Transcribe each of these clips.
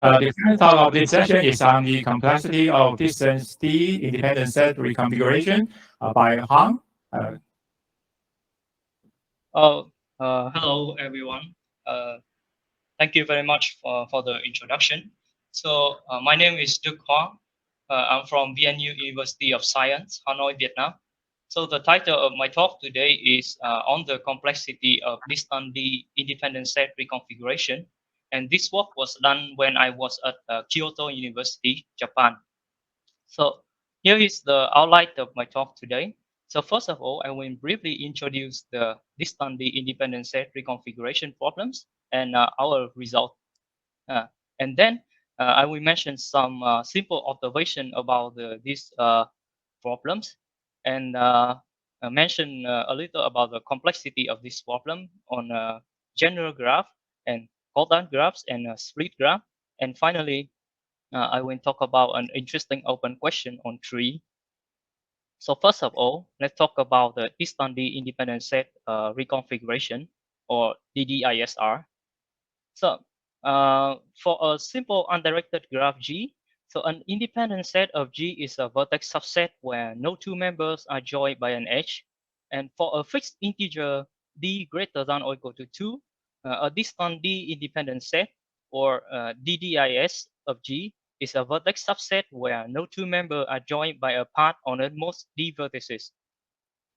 The current talk of this session is on the complexity of distance D independent set reconfiguration by Hong. Hello, everyone. Uh, Thank you very much for the introduction. So, my name is Duc Huang. I'm from VNU University of Science, Hanoi, Vietnam. So, the title of my talk today is on the complexity of distant D independent set reconfiguration. And this work was done when I was at Kyoto University, Japan. So here is the outline of my talk today. So first of all, I will briefly introduce the distant independent set reconfiguration problems and our result. Uh, and then I will mention some simple observation about these problems and mention a little about the complexity of this problem on general graph and cordon graphs and split graph. And finally, I will talk about an interesting open question on tree. So first of all, let's talk about the distant independent set reconfiguration or DDISR. So for a simple undirected graph G, so an independent set of G is a vertex subset where no two members are joined by an edge. And for a fixed integer D greater than or equal to 2, a distant D independent set or DDIS of G is a vertex subset where no two members are joined by a path on the most D vertices.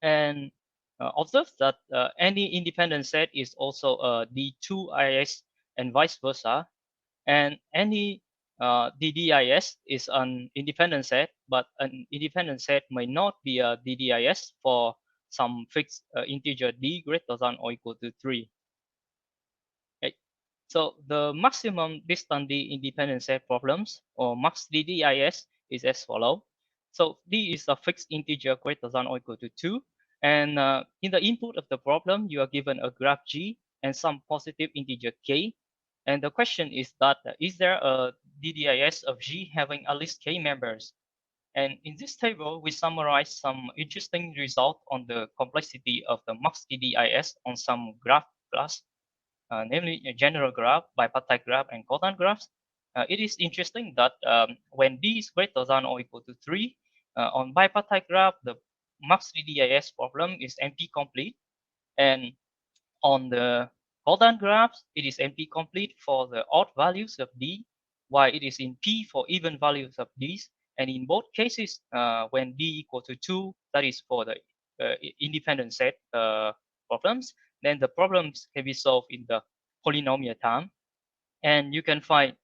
And observe that any independent set is also a D2IS and vice versa. And any DDIS is an independent set, but an independent set may not be a DDIS for some fixed integer D greater than or equal to 3. Okay. So the maximum distant D independent set problems or max DDIS is as follows. So D is a fixed integer greater than or equal to 2. And in the input of the problem, you are given a graph G and some positive integer K. And the question is that is there a DDIS of G having at least K members? And in this table, we summarize some interesting results on the complexity of the max DDIS on some graph class, namely a general graph, bipartite graph, and cordon graphs. It is interesting that when D is greater than or equal to 3, on bipartite graph, the max DDIS problem is NP complete. And on the cordon graphs, it is NP complete for the odd values of D, while it is in P for even values of D's. And in both cases, when D equal to 2, that is for the independent set problems, then the problems can be solved in the polynomial time. And you can find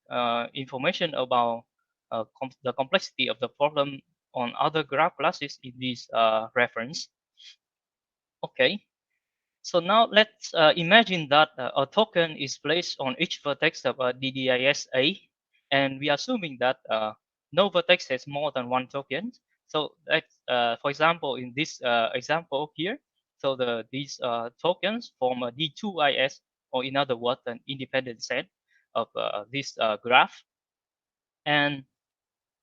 information about the complexity of the problem on other graph classes in this reference. Okay, so now let's imagine that a token is placed on each vertex of a DDIS A, and we are assuming that no vertex has more than one token. So let's, for example, in this example here, so these tokens form a D2IS, or in other words, an independent set of this graph. And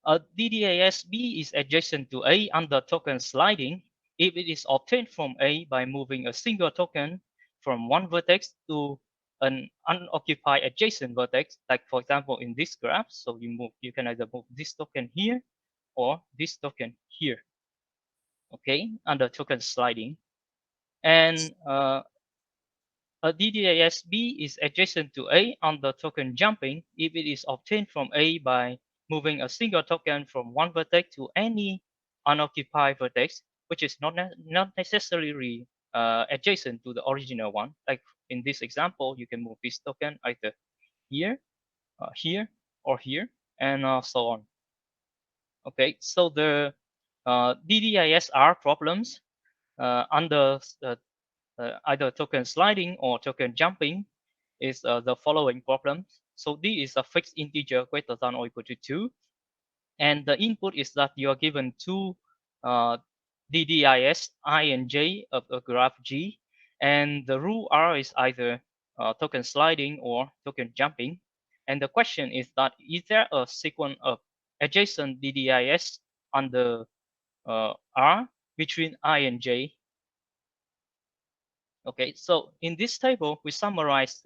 DDASB is adjacent to A under token sliding if it is obtained from A by moving a single token from one vertex to an unoccupied adjacent vertex, like for example in this graph. So you can either move this token here or this token here, okay, under token sliding. And a DDASB is adjacent to A under token jumping if it is obtained from A by moving a single token from one vertex to any unoccupied vertex, which is not necessarily adjacent to the original one. Like in this example, you can move this token either here, here, or here, and so on. Okay, so the DDISR problems under either token sliding or token jumping is the following problem. So D is a fixed integer greater than or equal to 2. And the input is that you are given two DDIS I and J of a graph G. And the rule R is either token sliding or token jumping. And the question is that is there a sequence of adjacent DDIS under R between I and J? Okay, so in this table, we summarize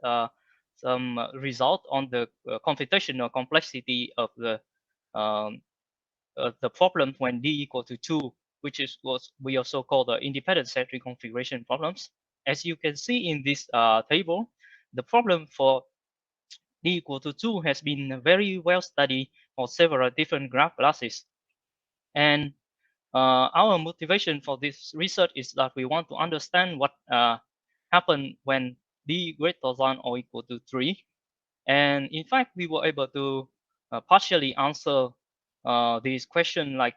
some result on the computational complexity of the problem when d equal to 2, which is what we also call the independent set reconfiguration problems. As you can see in this table, the problem for d equal to 2 has been very well studied for several different graph classes. And our motivation for this research is that we want to understand what happened when d greater than or equal to 3. And in fact, we were able to partially answer this question like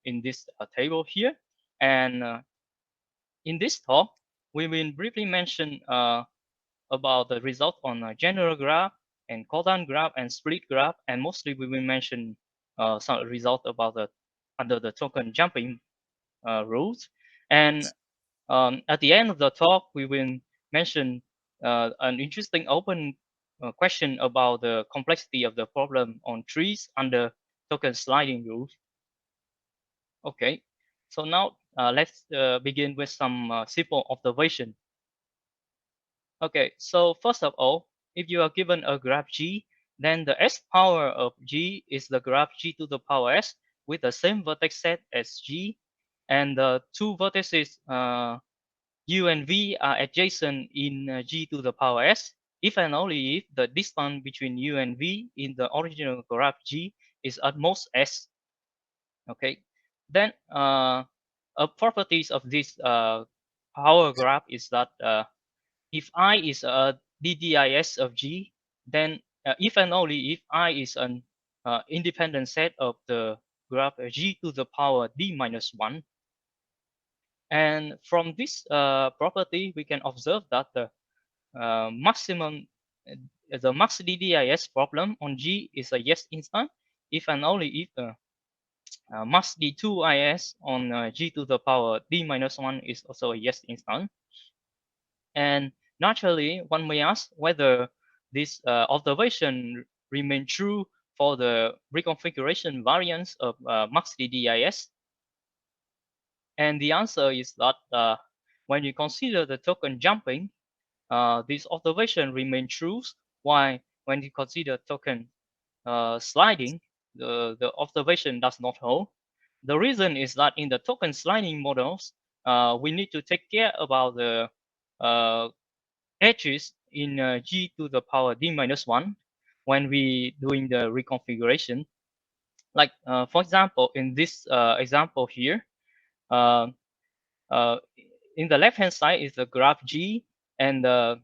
in this table here. And in this talk, we will briefly mention about the result on a general graph and cordon graph and split graph, and mostly we will mention some result about the under the token jumping rules. And at the end of the talk, we will mention an interesting open question about the complexity of the problem on trees under token sliding rules. Okay, so now let's begin with some simple observation. Okay, so first of all, if you are given a graph G, then the S power of G is the graph G to the power S with the same vertex set as G, and the two vertices U and V are adjacent in G to the power S if and only if the distance between U and V in the original graph G is at most S. Okay, then properties of this power graph is that if I is a DDIS of G, then if and only if I is an independent set of the graph G to the power D minus 1. And from this property, we can observe that the the max DDIS problem on G is a yes instant if and only if the max D2IS on G to the power D minus 1 is also a yes instant. And naturally, one may ask whether this observation remain true for the reconfiguration variance of max DDIS. And the answer is that when you consider the token jumping, this observation remains true, while when you consider token sliding, the observation does not hold. The reason is that in the token sliding models, we need to take care about the edges in G to the power D minus 1 when we doing the reconfiguration. Like, for example, in this example here, in the left-hand side is the graph G, and the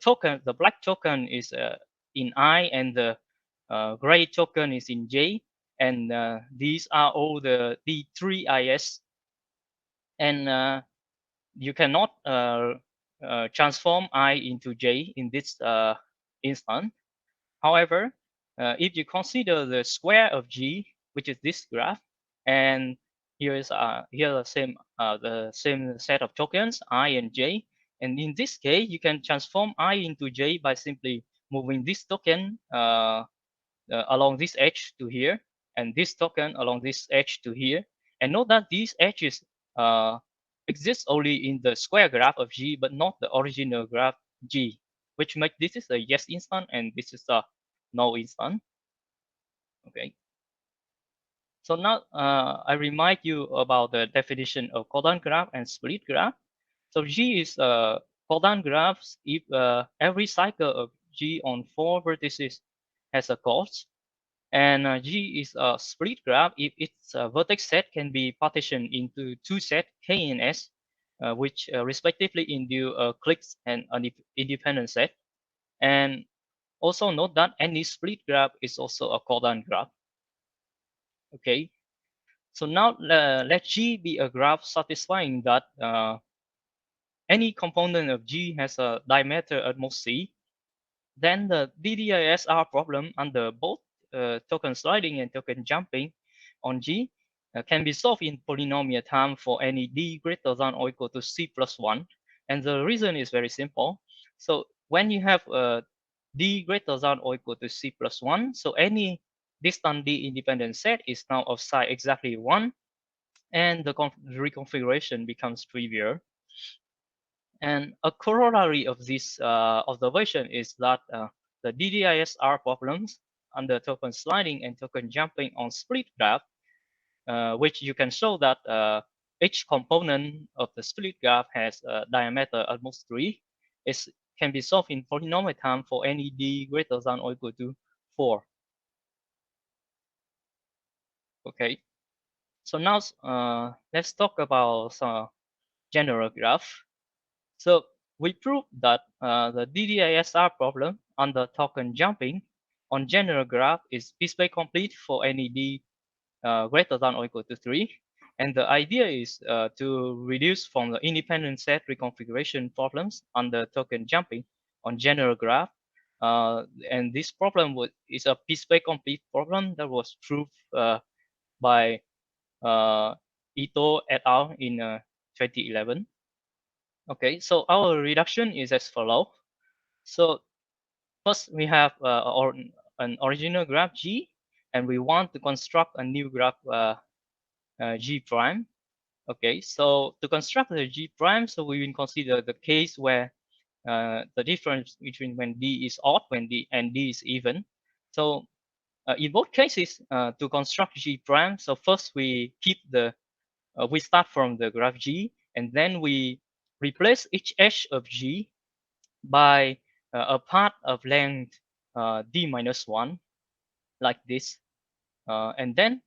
token, the black token is in I, and the gray token is in J, and these are all the D3IS, and you cannot transform I into J in this instance. However, if you consider the square of G, which is this graph, and here is here the same set of tokens I and J, and in this case you can transform I into J by simply moving this token along this edge to here, and this token along this edge to here, and note that these edges exist only in the square graph of G, but not the original graph G, which makes this is a yes instant and this is a no instant. Okay. So now I remind you about the definition of cordon graph and split graph. So G is cordon graphs if every cycle of G on 4 vertices has a cost, and G is a split graph if its vertex set can be partitioned into two sets K and S, which respectively induce a cliques and an independent set. And also note that any split graph is also a cordon graph. Okay, so now let G be a graph satisfying that any component of G has a diameter at most C. Then the DDISR problem under both token sliding and token jumping on G can be solved in polynomial time for any D greater than or equal to C plus 1. And the reason is very simple. So when you have a D greater than or equal to C plus 1, so any distant D independent set is now of size exactly 1, and the reconfiguration becomes trivial. And a corollary of this observation is that the DDISR problems under token sliding and token jumping on split graph, which you can show that each component of the split graph has a diameter almost 3, can be solved in polynomial time for any d greater than or equal to 4. Okay, so now let's talk about some general graph. So we proved that the DDISR problem under token jumping on general graph is piecewise complete for any d greater than or equal to 3. And the idea is to reduce from the independent set reconfiguration problems under token jumping on general graph. And this problem is a piecewise complete problem that was proved by Ito et al. In 2011. Okay, so our reduction is as follows. So first we have an original graph G, and we want to construct a new graph G prime. Okay, so to construct the G prime, so we will consider the case where the difference between when D is odd and D is even. So in both cases, to construct G prime, so first we keep we start from the graph G, and then we replace each edge of G by a part of length D minus 1, like this. And then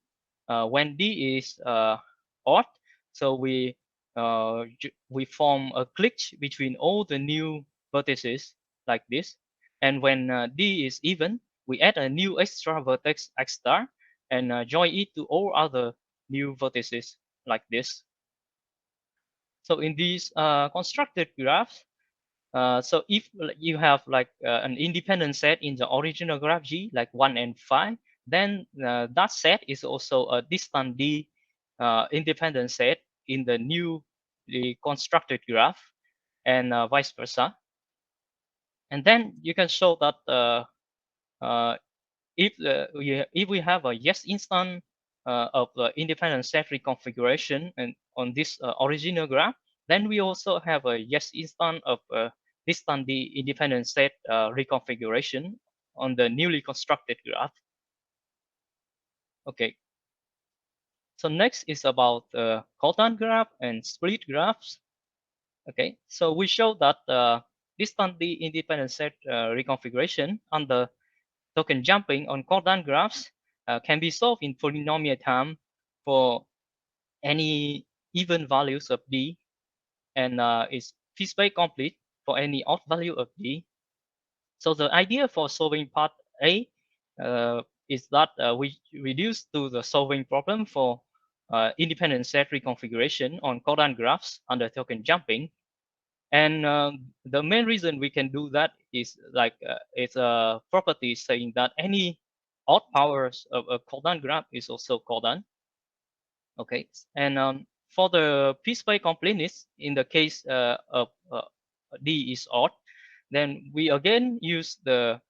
when D is odd, so we form a glitch between all the new vertices, like this. And when D is even, we add a new extra vertex X star and join it to all other new vertices, like this. So in these constructed graphs, so if you have like an independent set in the original graph G, like 1 and 5, then that set is also a distant D independent set in the constructed graph, and vice versa. And then you can show that if we have a yes instant of the independent set reconfiguration and on this original graph, then we also have a yes instant of distant D independent set reconfiguration on the newly constructed graph. Okay. So next is about Coltan graph and split graphs. Okay. So we show that distant D independent set reconfiguration under token jumping on Coltan graphs can be solved in polynomial time for any even values of D, and is piecewise complete for any odd value of D. So the idea for solving part A is that we reduce to the solving problem for independent set reconfiguration on Coltan graphs under token jumping. And the main reason we can do that is like it's a property saying that any odd powers of a Coltan graph is also Coltan. Okay, and for the piecewise completeness, in the case of D is odd, then we again use the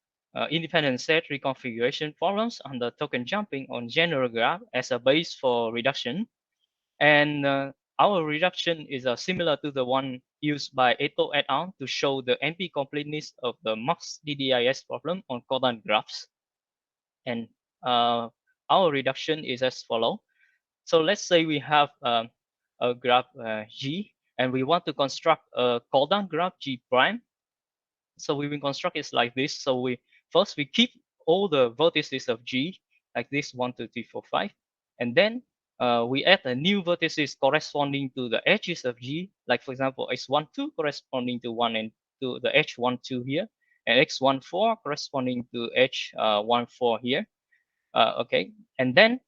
independent set reconfiguration problems under token jumping on general graph as a base for reduction. And our reduction is similar to the one used by Ito et al. To show the NP completeness of the max DDIS problem on Coltan graphs. And our reduction is as follows. So let's say we have a graph G, and we want to construct a Coltan graph G prime. So we will construct it like this. So we keep all the vertices of G, like this 1, 2, 3, 4, 5, and then we add a new vertices corresponding to the edges of G, like for example x12 corresponding to 1 and to the h12 here, and x14 corresponding to h14 here. Okay, and then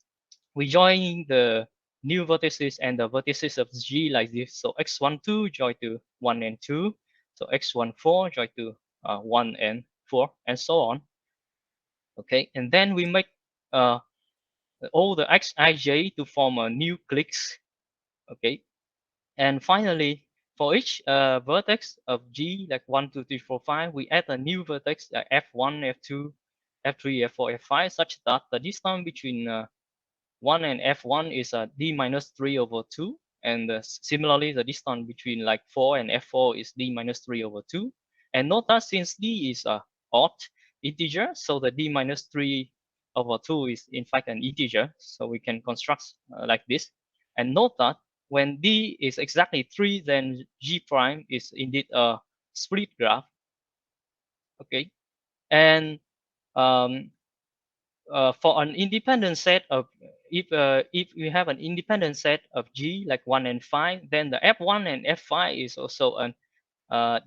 we join the new vertices and the vertices of G like this. So x12 join to 1 and 2. So x14 join to 1 and 4, and so on. Okay, and then we make all the xij to form a new cliques. Okay, and finally, for each vertex of G, like 1, 2, 3, 4, 5, we add a new vertex like f1, f2, f3, f4, f5, such that the distance between 1 and f1 is d minus 3 over 2, And similarly, the distance between like 4 and f4 is d minus 3 over 2. And note that since d is a odd integer, so the d minus 3 over 2 is in fact an integer. So we can construct like this. And note that when d is exactly 3, then g prime is indeed a split graph. Okay. And for an independent set of, if we have an independent set of G like 1 and 5, then the F1 and F5 is also an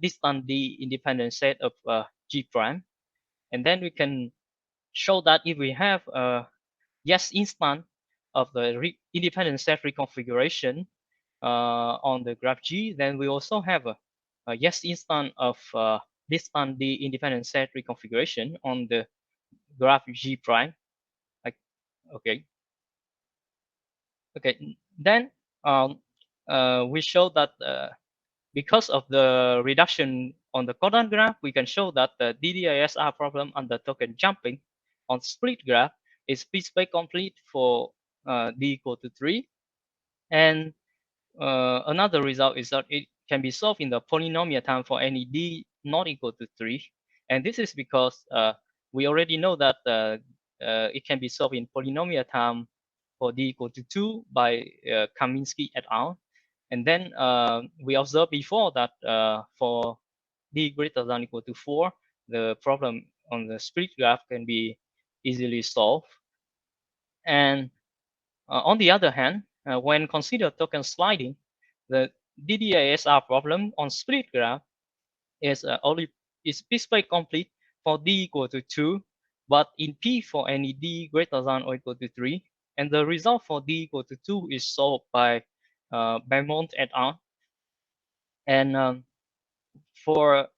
distant D independent set of G prime. And then we can show that if we have a yes instant of the independent set reconfiguration on the graph G, then we also have a yes instant of distant D independent set reconfiguration on the graph G prime. Like, okay. Okay, then we show that because of the reduction on the cordon graph, we can show that the DDISR problem under token jumping on split graph is p-space complete for d equal to 3. And another result is that it can be solved in the polynomial time for any d not equal to 3. And this is because we already know that it can be solved in polynomial time for d equal to 2 by Kaminsky et al. And then we observed before that for d greater than equal to 4, the problem on the split graph can be easily solved. And on the other hand, when consider token sliding, the DDISR problem on split graph is p-space complete for d equal to 2, but in P for any d greater than or equal to 3. And the result for d equal to 2 is solved by Beaumont et al. And for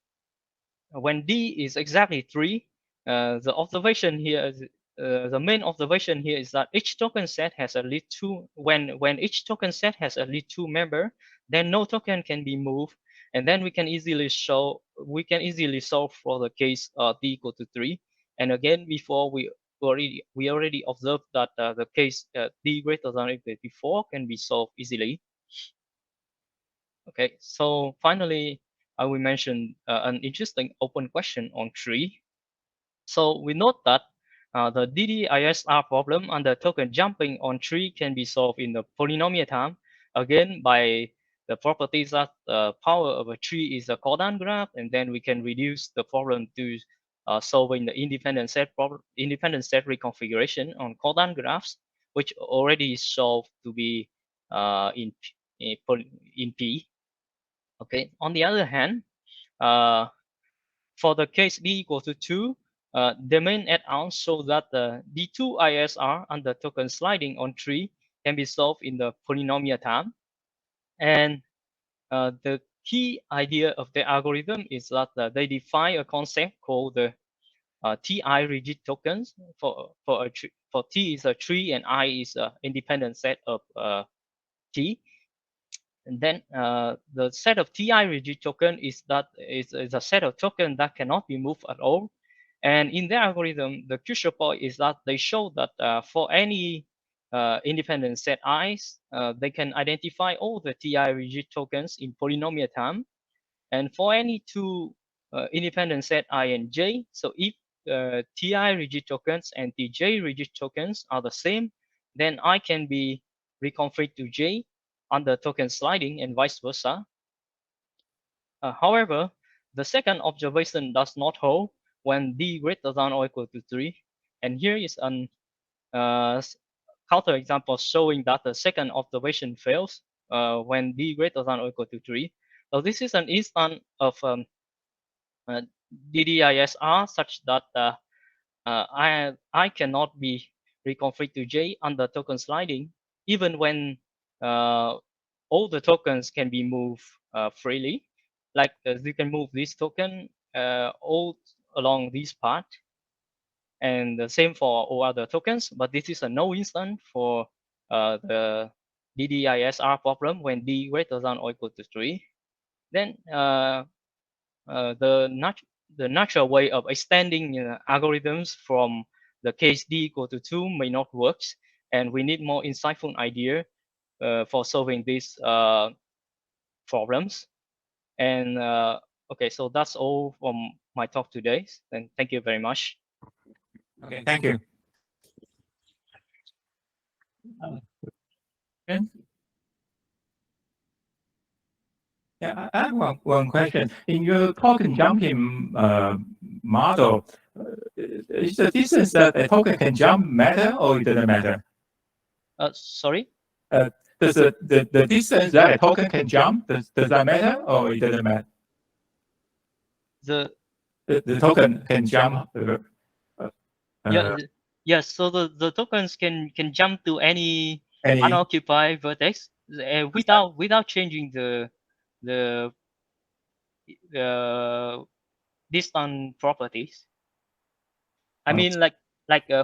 when d is exactly 3, the observation here is the main observation here is that each token set has at least 2. When each token set has at least 2 members, then no token can be moved, and then we can easily solve for the case d equal to 3. And again, before we already observed that the case d greater than or equal to 4 can be solved easily. Okay, so finally, I will mention an interesting open question on tree. So we note that the DDISR problem under token jumping on tree can be solved in the polynomial time, again by the properties that the power of a tree is a cordon graph, and then we can reduce the problem to solving the independent set reconfiguration on cordon graphs, which already is solved to be in P. Okay. On the other hand, for the case d equals to 2, Demain et al. Show that the d2 ISR under token sliding on tree can be solved in the polynomial time. And the key idea of the algorithm is that they define a concept called the TI rigid tokens for T is a tree and I is an independent set of T. And then the set of TI rigid token is a set of token that cannot be moved at all. And in their algorithm, the crucial point is that they show that for any independent set I's, they can identify all the TI rigid tokens in polynomial time. And for any two independent set I and J, so if TI rigid tokens and TJ rigid tokens are the same, then I can be reconfigured to J under token sliding and vice versa. However, the second observation does not hold when d greater than or equal to 3. And here is an counter example showing that the second observation fails when d greater than or equal to 3. So this is an instance of DDISR such that I cannot be reconfigured to J under token sliding, even when all the tokens can be moved freely. Like you can move this token all along this path, and the same for all other tokens. But this is a no instant for the DDISR problem when d greater than or equal to 3. Then the natural way of extending algorithms from the case d equal to 2 may not work, and we need more insightful idea for solving these problems. And okay, so that's all from my talk today. And thank you very much. Okay, thank you. Yeah, I have one question. In your token jumping model, is the distance that a token can jump matter or it doesn't matter? Sorry? Does the distance that a token can jump, does that matter or it doesn't matter? The token can jump. Yes. So the tokens can jump to any unoccupied vertex without changing the distance properties. I mean, like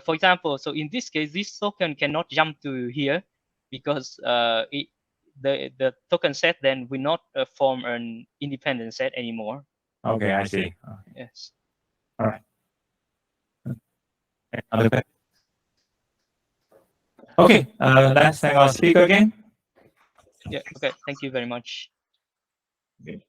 for example, so in this case, this token cannot jump to here because the token set then will not form an independent set anymore. Okay, I see. Yes. All right. Other question? Okay, let's thank our speaker again. Yeah. Okay. Thank you very much. Okay.